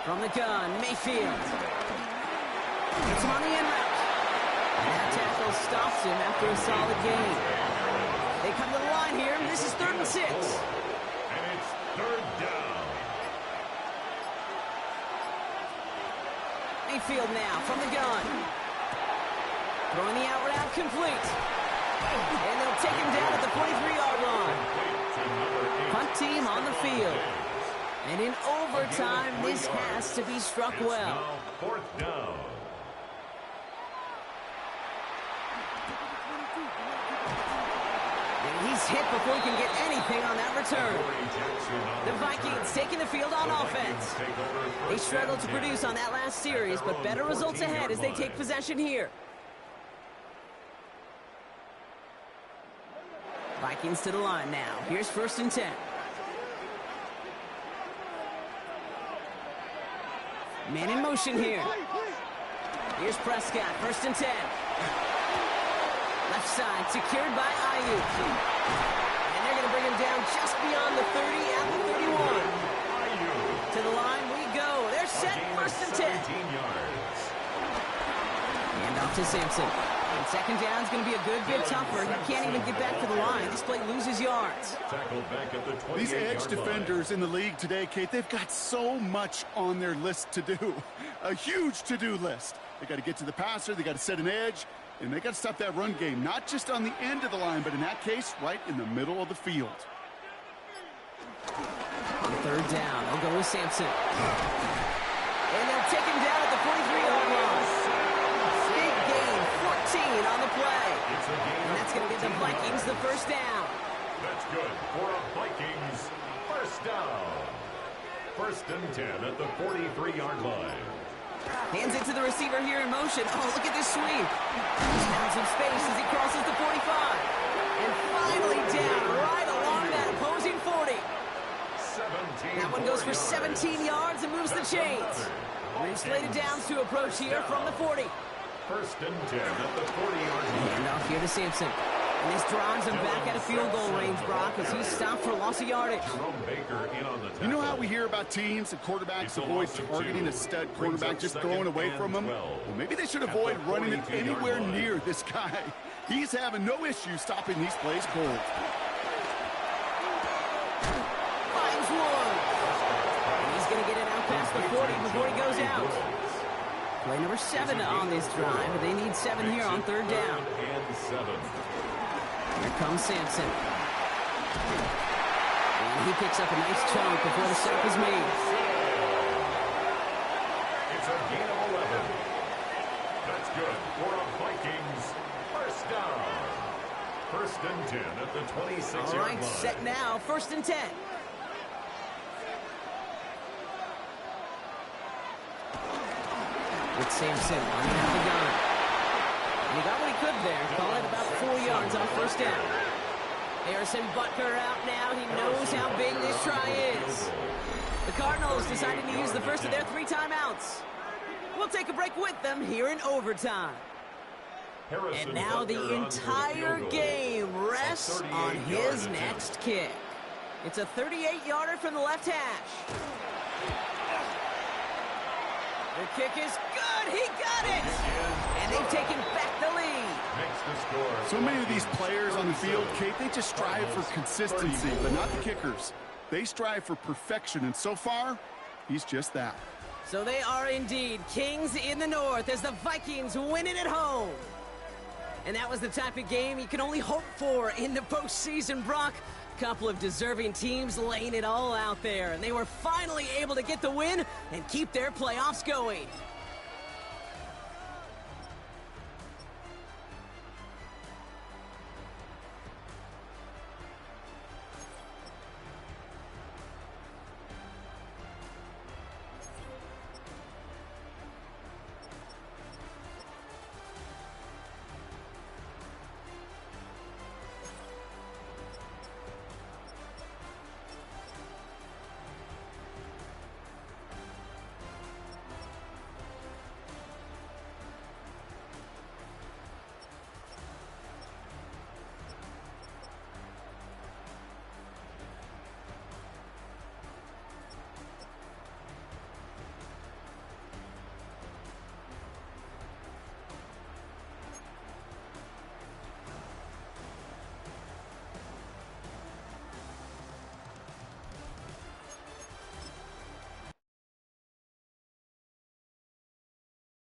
From the gun, Mayfield. It's on the in route. That tackle stops him after a solid gain. They come to the line here. This is 3rd and 6. And it's 3rd down. Mayfield now from the gun. Throwing the out route complete. And they'll take him down at the 43-yard line. Punt team on the field. And in overtime, this has to be struck well. 4th down. And he's hit before he can get anything on that return. The Vikings taking the field on offense. They struggled to produce on that last series, but better results ahead as they take possession here. Vikings to the line now. Here's 1st and 10. Man in motion here. Here's Prescott, 1st and 10. Left side, secured by Ayuk. And they're going to bring him down just beyond the 30 at the 31. To the line we go. They're set, 1st and 10. And off to Sampson. And second down is going to be a good bit tougher. He can't even get back to the line. This play loses yards. These edge defenders in the league today, Kate, they've got so much on their list to do. A huge to-do list. They got to get to the passer, they got to set an edge, and they got to stop that run game. Not just on the end of the line, but in that case, right in the middle of the field. On 3rd down, they'll go with Sampson. And they'll take him down at the 43-yard line. Big gain, 14 on the play. And that's going to get the Vikings the 1st down. That's good for a Vikings 1st down. 1st and 10 at the 43-yard line. Hands it to the receiver here in motion. Oh, look at this sweep. He's found some space as he crosses the 45. And finally down right along that opposing 40. That one goes for 17 yards and moves the chains. We've slated downs to approach here from the 40. 1st and 10 at the 40-yard line. And off here to Sampson. And this drives him back at a field goal range, Brock, as he's stopped for loss of yardage. You know how we hear about teams and quarterbacks avoid targeting a stud quarterback, just throwing away from him? Well, maybe they should avoid running it anywhere near this guy. He's having no issue stopping these plays cold. Finds one. And he's going to get it out past the 40 before he goes out. Play number 7 on this drive, but they need 7 here on 3rd down. And 7. Here comes Sampson. And he picks up a nice chunk before the stop is made. It's a gain of 11. That's good for a Vikings 1st down. 1st and 10 at the 26-yard line. All right, set now, 1st and 10. With Sampson on the gun. And he got what he could there. Call it about 4 yards on 1st down. Harrison Butker out now. He knows how big this try is. The Cardinals decided to use the first of their 3 timeouts. We'll take a break with them here in overtime. And now the entire game rests on his next kick. It's a 38-yarder from the left hash. The kick is good. He got it. And they've taken back the lead. So many of these players on the field, Kate, they just strive for consistency, but not the kickers. They strive for perfection, and so far, he's just that. So they are indeed kings in the north as the Vikings win it at home. And that was the type of game you can only hope for in the postseason, Brock. Couple of deserving teams laying it all out there, and they were finally able to get the win and keep their playoffs going.